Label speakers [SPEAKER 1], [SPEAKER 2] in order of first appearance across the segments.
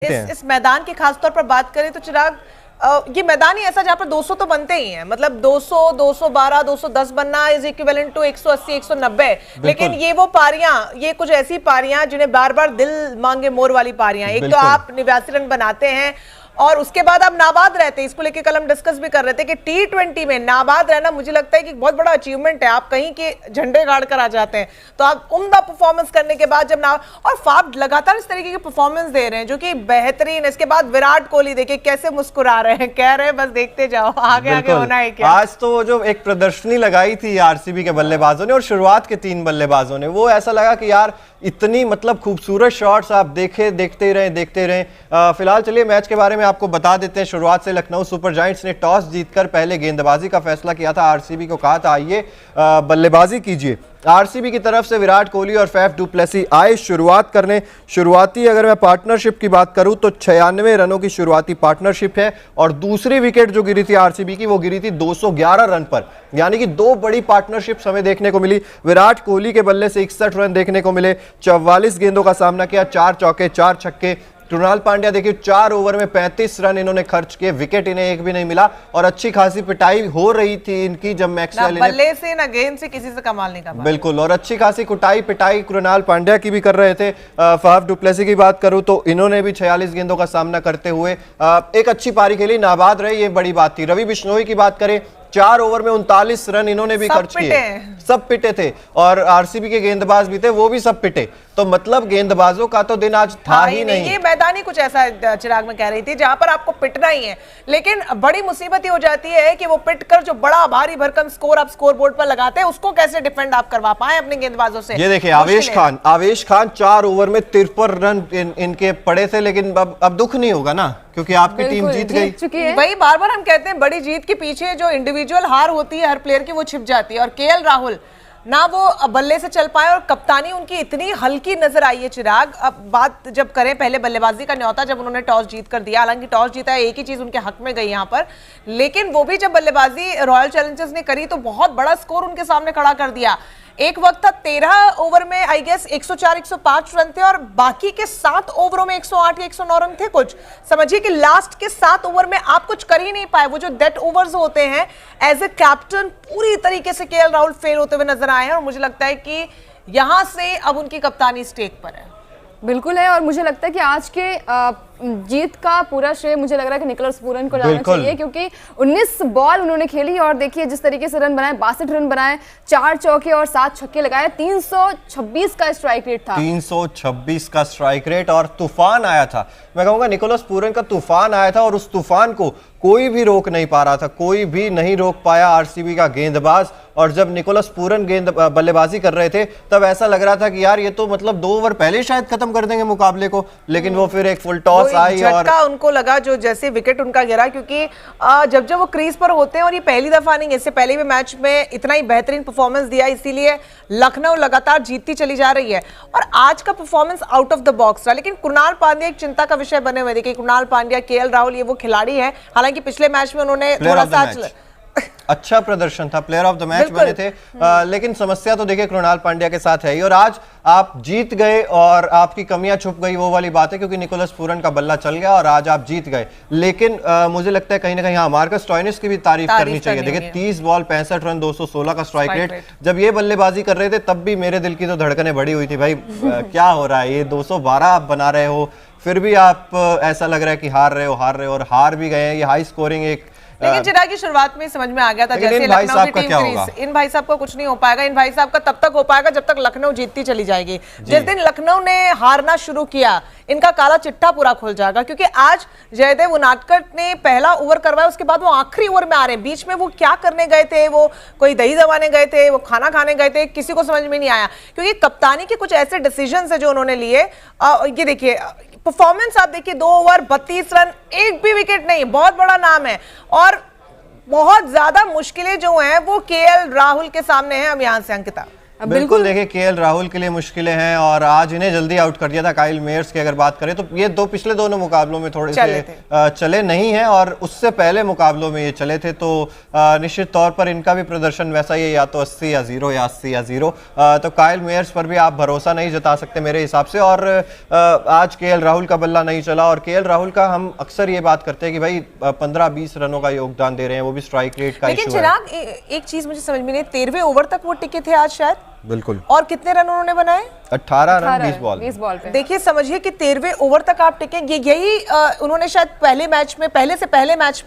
[SPEAKER 1] इस मैदान की खासतौर पर बात करें तो चिराग, ये मैदान ही ऐसा जहां पर 200 तो बनते ही हैं, मतलब 200, 212, 210 बनना इज इक्विवेलेंट टू 180, 190। लेकिन ये वो पारियां, ये कुछ ऐसी पारियां जिन्हें बार बार दिल मांगे मोर वाली पारियां। एक तो आप 89 रन बनाते हैं और उसके बाद आप नाबाद रहते हैं। इसको लेके कल हम डिस्कस भी कर रहे थे कि T20 में नाबाद रहना मुझे लगता है कि बहुत बड़ा अचीवमेंट है। आप कहीं के झंडे गाड़ कर आ जाते हैं, तो आप उम्दा परफॉर्मेंस करने के बाद जब और फाफ लगातार इस तरीके की परफॉर्मेंस दे रहे हैं जो कि बेहतरीन। इसके बाद विराट कोहली देखिए कैसे मुस्कुरा रहे हैं, कह रहे हैं बस देखते जाओ, आगे आगे होना है क्या।
[SPEAKER 2] आज तो जो एक प्रदर्शनी लगाई थी आरसीबी के बल्लेबाजों ने और शुरुआत के 3 बल्लेबाजों ने, वो ऐसा लगा कि यार इतनी मतलब खूबसूरत शॉट्स आप देखते रहे। फिलहाल चलिए मैच के बारे में आपको बता देते हैं। शुरुआत से लखनऊ सुपर जायंट्स ने टॉस जीतकर पहले गेंदबाजी का फैसला किया था। आरसीबी को कहा था आइए बल्लेबाजी कीजिए। आरसीबी की तरफ से विराट कोहली और फैफ डू प्लेसी आए शुरुआत करने। शुरुआती अगर मैं पार्टनरशिप की बात करूं तो 96 रनों की शुरुआती पार्टनरशिप है और दूसरी विकेट जो गिरी थी आरसीबी की, वो गिरी थी 211 रन पर, यानी कि 2 बड़ी पार्टनरशिप हमें देखने को मिली। विराट कोहली के बल्ले से 61 रन देखने को मिले, 44 गेंदों का सामना किया, 4 चौके 4 छक्के। कृणाल पांड्या देखिए 4 ओवर में 35 रन इन्होंने खर्च किए, विकेट इन्हें एक भी नहीं मिला और अच्छी खासी पिटाई हो रही थी इनकी जब मैक्सवेल
[SPEAKER 1] ना बल्ले से ना गेंद से किसी से कमाल नहीं कर पाया।
[SPEAKER 2] बिल्कुल, और अच्छी खासी पिटाई कृणाल पांड्या की भी कर रहे थे। फाफ डू प्लेसी की बात करूं तो इन्होंने भी 46 गेंदों का सामना करते हुए एक अच्छी पारी खेली, नाबाद रहे, ये बड़ी बात थी। रवि बिश्नोई की बात करें, 4 ओवर में 39 रन इन्होंने भी खर्च किए, सब पिटे थे और आरसीबी के गेंदबाज भी थे, वो भी सब पिटे। तो मतलब गेंदबाजों का तो दिन आज था ही नहीं।
[SPEAKER 1] ये मैदान ही कुछ ऐसा चिराग में कह रही थी जहां पर आपको पिटना ही है, लेकिन बड़ी मुसीबत ही हो जाती है कि वो पिटकर जो बड़ा भारी भरकम स्कोर आप स्कोर बोर्ड पर लगाते हैं उसको कैसे डिफेंड आप करवा पाए अपने गेंदबाजों से।
[SPEAKER 2] ये देखिए आवेश खान 4 ओवर में 53 रन इनके पड़े थे, लेकिन अब दुख नहीं होगा ना क्योंकि आपकी टीम जीत गई।
[SPEAKER 1] वही बार बार हम कहते हैं बड़ी जीत के पीछे जो इंडिविजुअल हार होती है हर प्लेयर की, वो छिप जाती है। और केएल राहुल ना वो बल्ले से चल पाए और कप्तानी उनकी इतनी हल्की नजर आई है चिराग। अब बात जब करें पहले बल्लेबाजी का न्योता जब उन्होंने टॉस जीत कर दिया, हालांकि टॉस जीता है एक ही चीज उनके हक में गई यहां पर, लेकिन वो भी जब बल्लेबाजी रॉयल चैलेंजर्स ने करी तो बहुत बड़ा स्कोर उनके सामने खड़ा कर दिया। एक वक्त था 13 ओवर में आई गेस 104, 105 रन थे और बाकी के 7 ओवरों में 108 या 109 रन थे कुछ। समझिए कि लास्ट के 7 ओवर में आप कुछ कर ही नहीं पाए। वो जो डेड ओवर्स होते हैं, एज ए कैप्टन पूरी तरीके से केएल राहुल फेल होते हुए नजर आए हैं और मुझे लगता है कि यहां से अब उनकी कप्तानी स्टेक पर है।
[SPEAKER 3] बिल्कुल है, और मुझे लगता है कि आज के जीत का पूरा श्रेय मुझे लग रहा है कि निकोलस पूरन को जाना चाहिए, क्योंकि 19 बॉल उन्होंने खेली और देखिए जिस तरीके से रन बनाए, 62 रन बनाए, 4 चौके और 7 छक्के लगाए, 326 का स्ट्राइक रेट था।
[SPEAKER 2] 326 का स्ट्राइक रेट और तूफान आया था। मैं कहूंगा निकोलस पूरन का तूफान आया था और उस तूफान को कोई भी रोक नहीं पा रहा था, कोई भी नहीं रोक पाया आरसीबी का गेंदबाज। और जब निकोलस पूरन बल्लेबाजी कर रहे थे तब ऐसा लग रहा था कि यार ये तो मतलब 2 ओवर पहले शायद खत्म कर देंगे मुकाबले को, लेकिन वो फिर एक फुल टॉस आई और
[SPEAKER 1] उनको लगा जो जैसे विकेट उनका गिरा, क्योंकि जब वो क्रीज पर होते हैं और ये पहली दफा नहीं, इससे पहले भी मैच में इतना ही बेहतरीन परफॉर्मेंस दिया, इसीलिए लखनऊ लगातार जीतती चली जा रही है। और आज का performance out of the box था, लेकिन कृणाल पांड्या एक चिंता का विषय बने हुए। देखिए कृणाल पांड्या, केएल राहुल, ये वो खिलाड़ी है, हालांकि पिछले मैच में उन्होंने थोड़ा सा
[SPEAKER 2] अच्छा प्रदर्शन था, प्लेयर ऑफ द मैच बने थे, लेकिन समस्या तो देखिए कृणाल पांड्या के साथ है ही। और आज आप जीत गए और आपकी कमियां छुप गई, वो वाली बात है, क्योंकि निकोलस पूरन का बल्ला चल गया और आज आप जीत गए। लेकिन मुझे लगता है कहीं ना कहीं हाँ मार्कस स्टोइनिस की भी तारीफ करनी चाहिए। देखिए 30 बॉल 65 रन 216 का स्ट्राइक रेट। जब ये बल्लेबाजी कर रहे थे तब भी मेरे दिल की तो धड़कनें बढ़ी हुई थी, भाई क्या हो रहा है, ये 212 आप बना रहे हो, फिर भी आप ऐसा लग रहा है कि हार रहे हो और हार भी गए हैं। ये हाई स्कोरिंग एक,
[SPEAKER 1] लेकिन चिराग की शुरुआत में समझ में आ गया था जैसे लखनऊ की टीम, इन भाई साहब को कुछ नहीं हो पाएगा। इन भाई साहब का तब तक हो पाएगा जब तक लखनऊ जीतती चली जाएगी। जिस दिन लखनऊ ने हारना शुरू किया, इनका काला चिट्ठा पूरा खुल जाएगा, क्योंकि आज जयदेव उनादकट ने पहला ओवर करवाया, उसके बाद वो आखिरी ओवर में आ रहे हैं। बीच में वो क्या करने गए थे, वो कोई दही दबाने गए थे, वो खाना खाने गए थे, किसी को समझ में नहीं आया, क्योंकि कप्तानी के कुछ ऐसे डिसीजंस है जो उन्होंने लिए। ये देखिए परफॉर्मेंस आप देखिए, 2 ओवर 32 रन, एक भी विकेट नहीं, बहुत बड़ा नाम है। और बहुत ज्यादा मुश्किलें जो हैं वो केएल राहुल के सामने हैं। अब यहां से अंकिता
[SPEAKER 2] बिल्कुल देखिए केएल राहुल के लिए मुश्किलें हैं और आज इन्हें जल्दी आउट कर दिया था काइल मेयर्स की अगर बात करें तो ये पिछले दोनों मुकाबलों में थोड़े से चले नहीं हैं और उससे पहले मुकाबलों में ये चले थे, तो निश्चित तौर पर इनका भी प्रदर्शन वैसा ही है, या तो 80 या 0 या 80 या 0। तो काइल मेयर्स पर भी आप भरोसा नहीं जता सकते मेरे हिसाब से। और आज केएल राहुल का बल्ला नहीं चला और केएल राहुल का हम अक्सर ये बात करते हैं कि भाई 15-20 रनों का योगदान दे रहे हैं, वो भी स्ट्राइक रेट का इशू है।
[SPEAKER 1] लेकिन चिराग एक चीज मुझे समझ में नहीं, 13वें ओवर तक वो टिके थे आज शायद।
[SPEAKER 2] बिल्कुल।
[SPEAKER 1] और कितने रन उन्होंने बनाए?
[SPEAKER 2] 18 रन 20 बॉल
[SPEAKER 3] पे।
[SPEAKER 1] देखिए समझिए कि 13वें ओवर तक आप टिकेंगे, यही उन्होंने शायद पहले मैच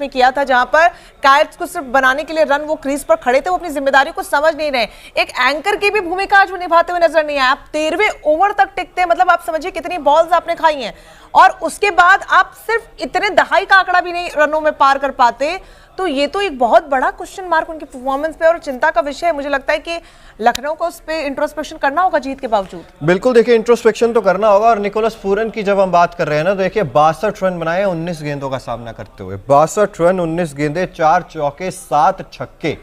[SPEAKER 1] में किया था जहां पर कायर्स को सिर्फ बनाने के लिए रन वो क्रीज पर खड़े थे, वो अपनी जिम्मेदारी को समझ नहीं रहे। एक एंकर की भी भूमिका आज वो निभाते हुए नजर नहीं आया। आप 13वें ओवर तक टिकते हैं, मतलब आप समझिए कितनी बॉल्स आपने खाई हैं और उसके बाद आप सिर्फ इतने दहाई का आंकड़ा भी नहीं रनों में पार कर पाते, तो ये तो एक बहुत बड़ा क्वेश्चन मार्क उनकी परफॉर्मेंस पे और चिंता का विषय है। मुझे लगता है कि लखनऊ को उस पे इंट्रोस्पेक्शन करना होगा जीत के बावजूद।
[SPEAKER 2] बिल्कुल देखिए इंट्रोस्पेक्शन तो करना होगा। और निकोलस पूरन की जब हम बात कर रहे हैं ना, देखिए 62 रन बनाए 19 गेंदों का सामना करते हुए, 62 रन 19 गेंदे, 4 चौके 7 छक्के।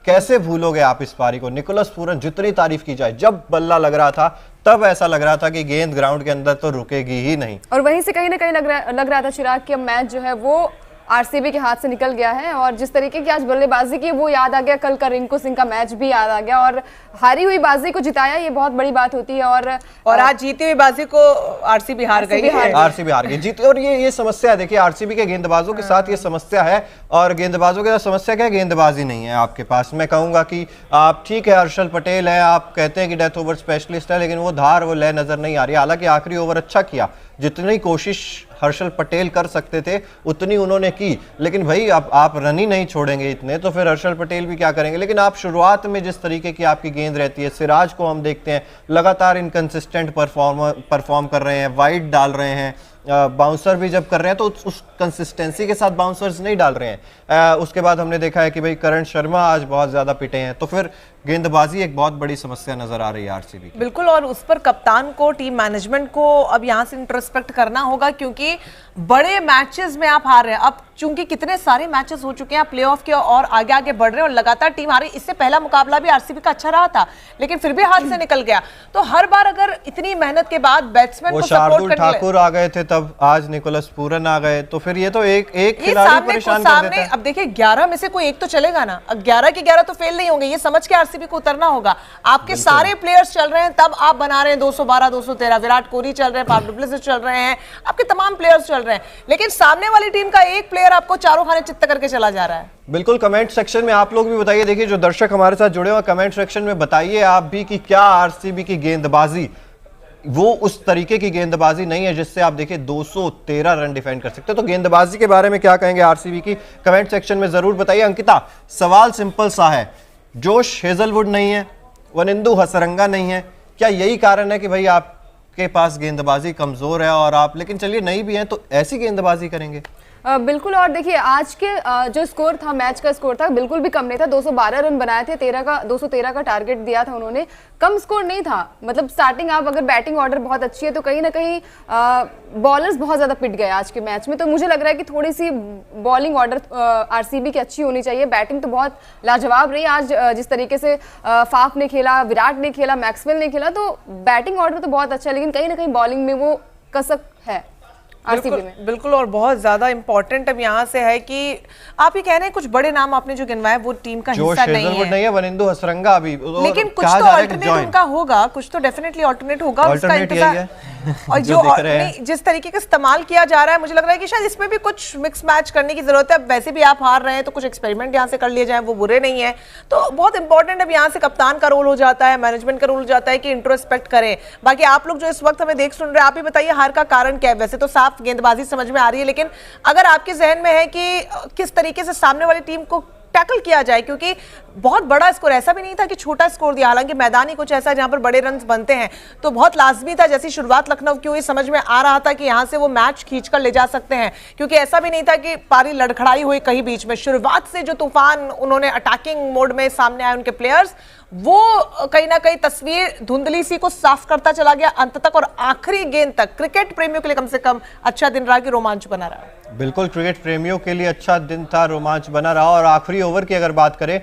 [SPEAKER 2] कैसे भूलोगे आप इस पारी को? निकोलस पूरन जितनी तारीफ की जाए, जब बल्ला लग रहा था तब ऐसा लग रहा था कि गेंद ग्राउंड के अंदर तो रुकेगी ही नहीं,
[SPEAKER 3] और वहीं से कहीं ना कहीं लग रहा था चिराग कि अब मैच जो है वो आरसीबी के हाथ से निकल गया है। और जिस तरीके की आज बल्लेबाजी की वो याद आ गया, कल का रिंकू सिंह का मैच भी याद आ गया और हारी हुई बाजी को जिताया, ये बहुत बड़ी बात होती है। और आज
[SPEAKER 1] जीती हुई बाजी को आरसीबी हार गई है।
[SPEAKER 2] आरसीबी हार गई जीती। और ये समस्या है, देखिए आरसीबी के गेंदबाजों के साथ ये समस्या है। और गेंदबाजों के साथ समस्या क्या है? गेंदबाजी नहीं है आपके पास। मैं कहूंगा कि आप ठीक है, हर्षल पटेल है, आप कहते हैं कि डेथ ओवर स्पेशलिस्ट है, लेकिन वो धार वो लय नजर नहीं आ रही। हालांकि आखिरी ओवर अच्छा किया, जितनी कोशिश हर्षल पटेल कर सकते थे उतनी उन्होंने की, लेकिन भाई आप रन ही नहीं छोड़ेंगे इतने, तो फिर हर्षल पटेल भी क्या करेंगे। लेकिन आप शुरुआत में जिस तरीके की आपकी गेंद रहती है, सिराज को हम देखते हैं लगातार इनकंसिस्टेंट परफॉर्म कर रहे हैं, वाइड डाल रहे हैं, बाउंसर भी जब कर रहे हैं तो उस कंसिस्टेंसी के साथ बाउंसर्स नहीं डाल रहे हैं। उसके बाद हमने देखा है कि भाई करण शर्मा आज बहुत ज्यादा पिटे हैं, तो फिर गेंदबाजी एक बहुत बड़ी समस्या नजर आ रही है आरसीबी की।
[SPEAKER 1] बिल्कुल, और उस पर कप्तान को, टीम मैनेजमेंट को अब यहां से इंट्रोस्पेक्ट करना होगा, क्योंकि बड़े मैचेस में आप हार रहे हैं। अब चूंकि कितने सारे मैचेस हो चुके हैं प्लेऑफ के और आगे आगे बढ़ रहे हैं और लगातार टीम हारी। इससे पहला मुकाबला भी आरसीबी का अच्छा रहा था, लेकिन फिर भी हाथ से निकल गया। तो हर बार अगर इतनी मेहनत के बाद बैट्समैन को सपोर्ट करने,
[SPEAKER 2] ठाकुर आ गए थे तब, आज निकोलस पूरन आ गए, तो फिर ये तो एक खिलाड़ी परेशान कर देता है।
[SPEAKER 1] अब देखिए 11 में से कोई एक तो चलेगा ना, 11 के 11 तो फेल नहीं होंगे, ये समझ के आरसीबी को उतरना होगा। आपके सारे प्लेयर्स चल रहे हैं, तब आप बना रहे हैं 212 213, विराट कोहली चल रहे हैं, फाफ डु प्लेसिस चल रहे हैं, आपके तमाम प्लेयर्स चल रहे हैं, लेकिन सामने वाली टीम का एक प्लेयर आपको चारों खाने चित्त करके चला जा रहा है।
[SPEAKER 2] बिल्कुल, कमेंट सेक्शन में आप लोग भी बताइए, देखिए जो दर्शक हमारे साथ जुड़े हुए कमेंट सेक्शन में बताइए आप भी कि क्या आरसीबी की गेंदबाजी वो उस तरीके की गेंदबाजी नहीं है जिससे आप देखिए 213 रन डिफेंड कर सकते हो। तो गेंदबाजी के बारे में क्या कहेंगे आरसीबी की, कमेंट सेक्शन में जरूर बताइए। अंकिता, सवाल सिंपल सा है, जोश हेजलवुड नहीं है, वनिंदु हसरंगा नहीं है, क्या यही कारण है कि भाई आपके पास गेंदबाजी कमजोर है और आप, लेकिन चलिए नहीं भी हैं तो ऐसी गेंदबाजी करेंगे?
[SPEAKER 3] बिल्कुल, और देखिए आज के जो स्कोर था, मैच का स्कोर था, बिल्कुल भी कम नहीं था। 212 रन बनाए थे, 213 का टारगेट दिया था उन्होंने, कम स्कोर नहीं था। मतलब स्टार्टिंग आप अगर बैटिंग ऑर्डर बहुत अच्छी है तो कहीं ना कहीं बॉलर्स बहुत ज्यादा पिट गए आज के मैच में। तो मुझे लग रहा है कि थोड़ी सी बॉलिंग ऑर्डर आरसीबी की अच्छी होनी चाहिए। बैटिंग तो बहुत लाजवाब रही आज, जिस तरीके से फाफ ने खेला, विराट ने खेला, मैक्सवेल ने खेला, तो बैटिंग ऑर्डर तो बहुत अच्छा है, लेकिन कहीं ना कहीं बॉलिंग में वो कसक है आरसीबी में।
[SPEAKER 1] बिल्कुल, और बहुत ज्यादा इंपॉर्टेंट अब यहाँ से है कि आप ये कह रहे हैं कुछ बड़े नाम आपने जो गिनवाए वो टीम का हिस्सा नहीं है,
[SPEAKER 2] वनिंदु हसरंगा भी,
[SPEAKER 1] लेकिन कुछ तो अल्टरनेट उनका होगा, कुछ तो डेफिनेटली अल्टरनेट होगा, उसका इंतजार। और जो जिस तरीके का इस्तेमाल किया जा रहा है, मुझे लग रहा है कि शायद इसमें भी कुछ मिक्स मैच करने की जरूरत है। अब वैसे भी आप हार रहे हैं तो कुछ एक्सपेरिमेंट यहाँ से कर लिए जाए, वो बुरे नहीं है। तो बहुत इंपॉर्टेंट अब यहाँ से कप्तान का रोल हो जाता है, मैनेजमेंट का रोल हो जाता है कि इंट्रोस्पेक्ट करें। बाकी आप लोग जो इस वक्त हमें देख सुन रहे हैं, आप ही बताइए हार का कारण क्या है। वैसे तो साफ गेंदबाजी समझ में आ रही है, लेकिन अगर आपके जहन में है कि किस तरीके से सामने वाली टीम को टैकल किया जाए, क्योंकि बहुत बड़ा स्कोर, ऐसा भी नहीं था कि छोटा स्कोर दिया, हालांकि मैदान ही कुछ ऐसा है जहां पर बड़े रन बनते हैं, तो बहुत लाजमी था। जैसी शुरुआत लखनऊ की हुई, समझ में आ रहा था कि यहां से वो मैच खींचकर ले जा सकते हैं, क्योंकि ऐसा भी नहीं था कि पारी लड़खड़ाई हुई कहीं बीच में। शुरुआत से जो तूफान उन्होंने अटैकिंग मोड में सामने आए उनके प्लेयर्स, वो कहीं ना कहीं तस्वीर धुंधली सी को साफ करता चला गया अंत तक, और आखिरी गेंद तक क्रिकेट प्रेमियों के लिए कम से कम अच्छा दिन रहा कि रोमांच बना रहा।
[SPEAKER 2] बिल्कुल, क्रिकेट प्रेमियों के लिए अच्छा दिन था, रोमांच बना रहा। और आखिरी ओवर की अगर बात करें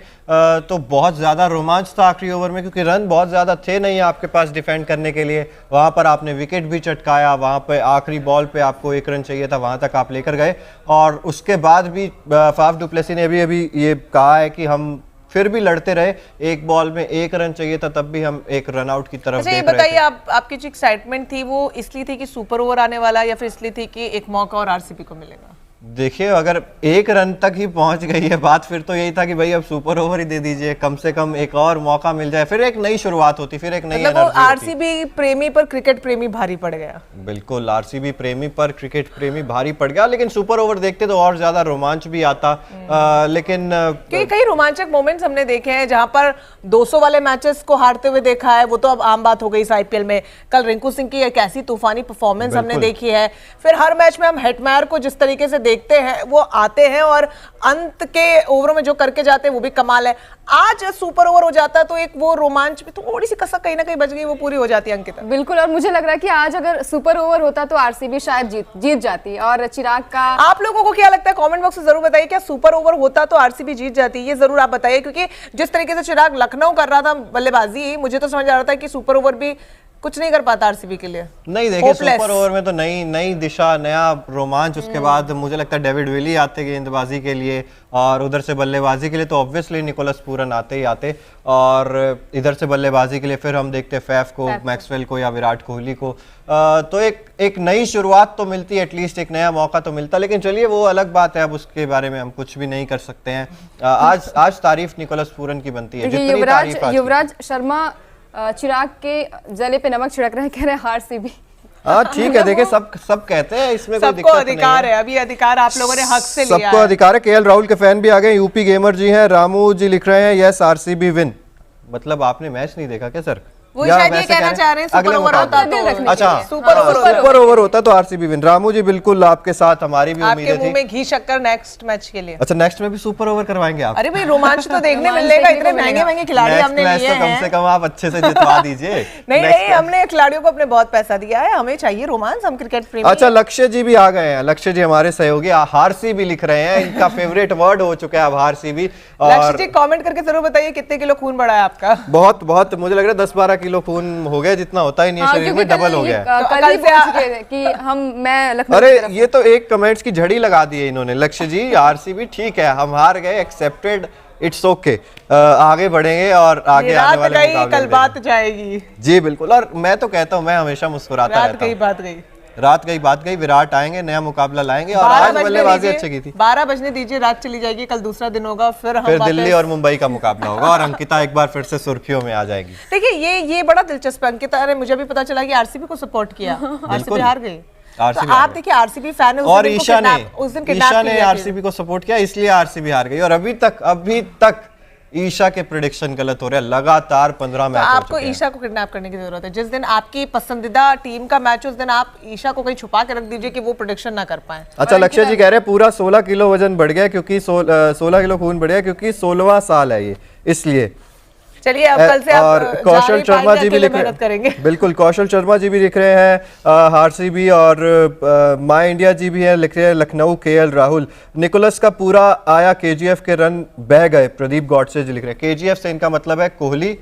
[SPEAKER 2] तो बहुत ज़्यादा रोमांच था आखिरी ओवर में, क्योंकि रन बहुत ज़्यादा थे नहीं आपके पास डिफेंड करने के लिए। वहाँ पर आपने विकेट भी चटकाया, वहाँ पे आखिरी बॉल पे आपको 1 रन चाहिए था, वहाँ तक आप लेकर गए। और उसके बाद भी फाफ डु प्लेसी ने अभी ये कहा है कि हम फिर भी लड़ते रहे, एक बॉल में 1 रन चाहिए था, तब भी हम एक रन आउट की तरफ
[SPEAKER 1] अच्छा, ये बताइए आपकी जो एक्साइटमेंट थी वो इसलिए थी कि सुपर ओवर आने वाला, या फिर इसलिए थी कि एक मौका और आरसीबी को मिलेगा?
[SPEAKER 2] देखिए, अगर 1 रन तक ही पहुंच गई है बात, फिर तो यही था कि भाई अब सुपर ओवर ही दे दीजिए, कम से कम एक और मौका मिल जाए, फिर एक नई शुरुआत होती, फिर एक नई
[SPEAKER 1] मतलब वो आरसीबी प्रेमी पर क्रिकेट प्रेमी भारी पड़ गया।
[SPEAKER 2] बिल्कुल, आरसीबी प्रेमी पर क्रिकेट प्रेमी भारी पड़ गया, लेकिन सुपर ओवर देखते तो और ज्यादा रोमांच भी आता। लेकिन
[SPEAKER 1] क्योंकि कई रोमांचक मोमेंट्स हमने देखे हैं जहां पर 200 वाले मैचेस को हारते हुए देखा है, वो तो अब आम बात हो गई इस आईपीएल में। कल रिंकू सिंह की एक ऐसी तूफानी परफॉर्मेंस हमने देखी है, फिर हर मैच में हम हेटमायर को जिस तरीके से देखते हैं, वो आते हैं और अंत के ओवरों में जो करके जाते हैं वो भी कमाल है। आज सुपर ओवर हो जाता तो एक वो रोमांच भी थोड़ी सी कसक कहीं ना कहीं बच गई, वो पूरी हो जाती है अंकिता।
[SPEAKER 3] बिल्कुल, और मुझे लग रहा है कि आज अगर सुपर ओवर होता तो आरसीबी शायद जीत जाती। और चिराग का,
[SPEAKER 1] आप लोगों को क्या लगता है कमेंट बॉक्स में जरूर बताइए, क्या सुपर ओवर होता तो आरसीबी जीत जाती? ये जरूर आप बताइए, क्योंकि जिस तरीके से चिराग लखनऊ कर रहा था बल्लेबाजी, मुझे तो समझ आ रहा था कि सुपर ओवर भी कुछ नहीं कर पाता आरसीबी के लिए।
[SPEAKER 2] नहीं, देखिए सुपर ओवर में तो नई दिशा, नया रोमांच। उसके बाद मुझे लगता है डेविड विली आते गेंदबाजी के लिए, और उधर से बल्लेबाजी के लिए तो ऑब्वियसली निकोलस पूरन आते ही आते, और इधर से बल्लेबाजी के लिए फिर हम देखते फैफ को, मैक्सवेल को या विराट कोहली को। तो एक नई शुरुआत तो मिलती है, एटलीस्ट एक नया मौका तो मिलता। लेकिन चलिए, वो अलग बात है, अब उसके बारे में हम कुछ भी नहीं कर सकते हैं। आज तारीफ निकोलस पूरन की बनती है, जितनी तारीफ
[SPEAKER 3] युवराज शर्मा चिराग के जले पे नमक छिड़क रहे, कह रहे आरसीबी।
[SPEAKER 2] हाँ ठीक है, देखिए सब कहते हैं, इसमें कोई दिक्कत नहीं है।
[SPEAKER 1] सबको अधिकार है, अभी अधिकार आप लोगों ने हक से लिया है।
[SPEAKER 2] सबको अधिकार है। केएल राहुल के फैन भी आ गए, यूपी गेमर जी हैं, रामू जी लिख रहे हैं यस आरसीबी विन। मतलब आपने मैच नहीं देखा क्या सर?
[SPEAKER 1] वो शायद ये कहना चाह रहे हैं सुपर ओवर होता तो,
[SPEAKER 2] अच्छा सुपर ओवर होता तो आरसीबी विन। रामू जी बिल्कुल आपके साथ, हमारी भी उम्मीद
[SPEAKER 1] थी। आपके मुंह में घी शक्कर नेक्स्ट मैच के लिए।
[SPEAKER 2] अच्छा, नेक्स्ट में भी सुपर ओवर करवाएंगे आप?
[SPEAKER 1] अरे भाई, रोमांच तो देखने मिलेगा, इतने महंगे खिलाड़ी हमने लिए हैं।
[SPEAKER 2] कम से कम आप अच्छे से जितवा दीजिए।
[SPEAKER 1] नहीं, हमने खिलाड़ियों को अपने बहुत पैसा दिया है, हमें चाहिए रोमांच, हम क्रिकेट प्रेमी।
[SPEAKER 2] अच्छा, लक्ष्य जी भी आ गए हैं। लक्ष्य जी हमारे सहयोगी हारसी भी लिख रहे हैं, इनका फेवरेट वर्ड हो चुका है अब हारसी भी।
[SPEAKER 1] लक्ष्य जी कमेंट करके जरूर बताइए कितने किलो खून बढ़ा है आपका?
[SPEAKER 2] बहुत मुझे लग रहा है 10-12 किलो खून हो गया, जितना होता ही नहीं है शरीर में, डबल हो गया है।
[SPEAKER 3] कल से कि मैं लखनऊ।
[SPEAKER 2] अरे ये तो एक कमेंट्स की झड़ी लगा दी है इन्होंने। लक्ष्य जी, आरसीबी ठीक है, हम हार गए, एक्सेप्टेड, इट्स ओके, आगे बढ़ेंगे और आगे आने वाले मुकाबले
[SPEAKER 1] कल बात जाएगी।
[SPEAKER 2] जी बिल्कुल, और मैं तो कहता हूँ, मैं हमेशा मुस्कुराता रहता हूँ। रात गई, विराट आएंगे, नया मुकाबला लाएंगे, और आज बल्लेबाजी अच्छी की थी।
[SPEAKER 1] 12 बजने दीजिए, रात चली जाएगी, कल दूसरा दिन होगा, फिर
[SPEAKER 2] दिल्ली और मुंबई का मुकाबला होगा, और अंकिता एक बार फिर से सुर्खियों में आ जाएगी।
[SPEAKER 1] देखिए, ये बड़ा दिलचस्प है। अंकिता ने मुझे भी पता चला कि आरसीबी को सपोर्ट किया, आरसीबी हार गई। तो आप देखिए, आरसीबी फैन है,
[SPEAKER 2] और ईशा ने आरसीबी को सपोर्ट किया, इसलिए आरसीबी हार गई। और अभी तक ईशा के प्रेडिक्शन गलत हो रहे हैं, लगातार 15 मैच हो चुके हैं।
[SPEAKER 1] आपको ईशा को किडनैप करने की जरूरत है। जिस दिन आपकी पसंदीदा टीम का मैच, उस दिन आप ईशा को कहीं छुपा के रख दीजिए कि वो प्रेडिक्शन ना कर पाए।
[SPEAKER 2] अच्छा, लक्ष्य जी कह रहे हैं पूरा 16 किलो वजन बढ़ गया, क्योंकि 16 किलो खून बढ़ गया, क्योंकि 16वां साल है ये, इसलिए।
[SPEAKER 1] चलिए, अब कल से
[SPEAKER 2] और कौशल शर्मा जी भी लिख रहे हैं, बिल्कुल कौशल शर्मा जी भी लिख रहे हैं आरसीबी, और माई इंडिया जी भी है, लिख रहे हैं लखनऊ केएल राहुल। निकोलस का पूरा आया, केजीएफ के रन बह गए, प्रदीप गॉडसे जी लिख रहे हैं। केजीएफ से इनका मतलब है कोहली,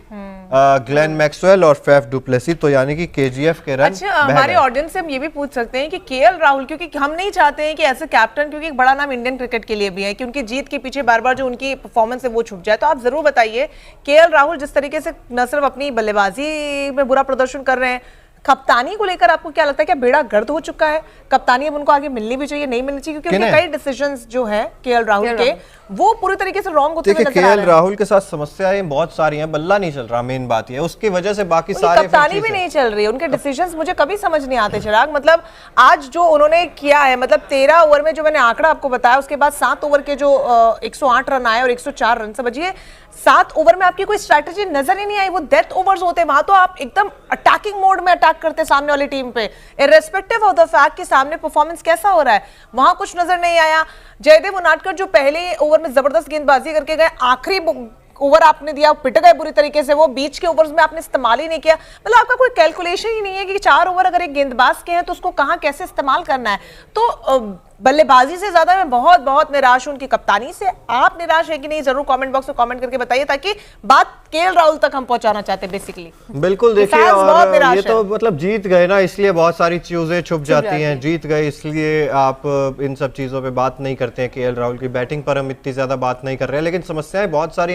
[SPEAKER 2] ग्लेन मैक्सवेल और फैफ डु प्लेसी, तो यानी कि केजीएफ के रन।
[SPEAKER 1] अच्छा, हमारे ऑडियंस से हम ये भी पूछ सकते हैं कि केएल राहुल, क्योंकि हम नहीं चाहते हैं कि ऐसे कैप्टन, क्योंकि एक बड़ा नाम इंडियन क्रिकेट के लिए भी है, कि उनकी जीत के पीछे बार बार जो उनकी परफॉर्मेंस है वो छुप जाए, तो आप जरूर बताइए केएल राहुल जिस तरीके से न सिर्फ अपनी बल्लेबाजी में बुरा प्रदर्शन कर रहे हैं, कप्तानी को लेकर आपको क्या लगता है, क्या बेड़ा गर्द हो चुका है? कप्तानी अब उनको आगे मिलनी भी चाहिए, नहीं मिलनी चाहिए? क्योंकि कई डिसीजंस जो है केएल राहुल के, वो पूरी तरीके से रॉन्ग होते हुए नजर आ रहे हैं।
[SPEAKER 2] केएल राहुल के साथ समस्याएं बहुत सारी हैं, बल्ला नहीं चल रहा, मेन बात ये है, उसकी वजह से बाकी सारे
[SPEAKER 1] कप्तानी भी नहीं चल रही है, उनके डिसीजंस मुझे कभी समझ नहीं आते चिराग। मतलब आज जो उन्होंने किया है, मतलब 13 ओवर में जो मैंने आंकड़ा आपको बताया, उसके बाद 7 ओवर के जो 108 रन आए और 104 रन, समझिए 7 ओवर में आपकी कोई स्ट्रैटेजी नजर ही नहीं आई। वो डेथ ओवर्स होते हैं, वहां तो आप एकदम अटैकिंग मोड में अटैक करते सामने वाली टीम पे, इररिस्पेक्टिव ऑफ द फैक्ट कि सामने परफॉर्मेंस कैसा हो रहा है, वहां कुछ नजर नहीं आया। जयदेव उनाडकर जो पहले ओवर में जबरदस्त गेंदबाजी करके गए, आखिरी एक ओवर आपने दिया, पिट गए बुरी तरीके से, वो बीच के ओवर्स में आपने इस्तेमाल ही नहीं किया। मतलब आपका कोई कैलकुलेशन ही नहीं है कि 4 ओवर अगर एक गेंदबाज के हैं तो उसको कहाँ कैसे इस्तेमाल करना है। तो बल्लेबाजी से ज्यादा मैं बहुत बहुत निराश हूं उनकी कप्तानी से। आप निराश है कि नहीं, जरूर कमेंट बॉक्स में कमेंट करके बताइए, ताकि बात केएल राहुल तक हम पहुंचाना चाहते हैं बेसिकली।
[SPEAKER 2] बिल्कुल, देखिए और ये तो मतलब जीत गए ना, इसलिए बहुत सारी चीजें छुप जाती हैं। जीत गए इसलिए आप इन सब चीजों पे बात नहीं करते हैं। केएल राहुल की बैटिंग पर हम इतनी ज्यादा बात नहीं कर रहे हैं, लेकिन समस्याएं बहुत सारी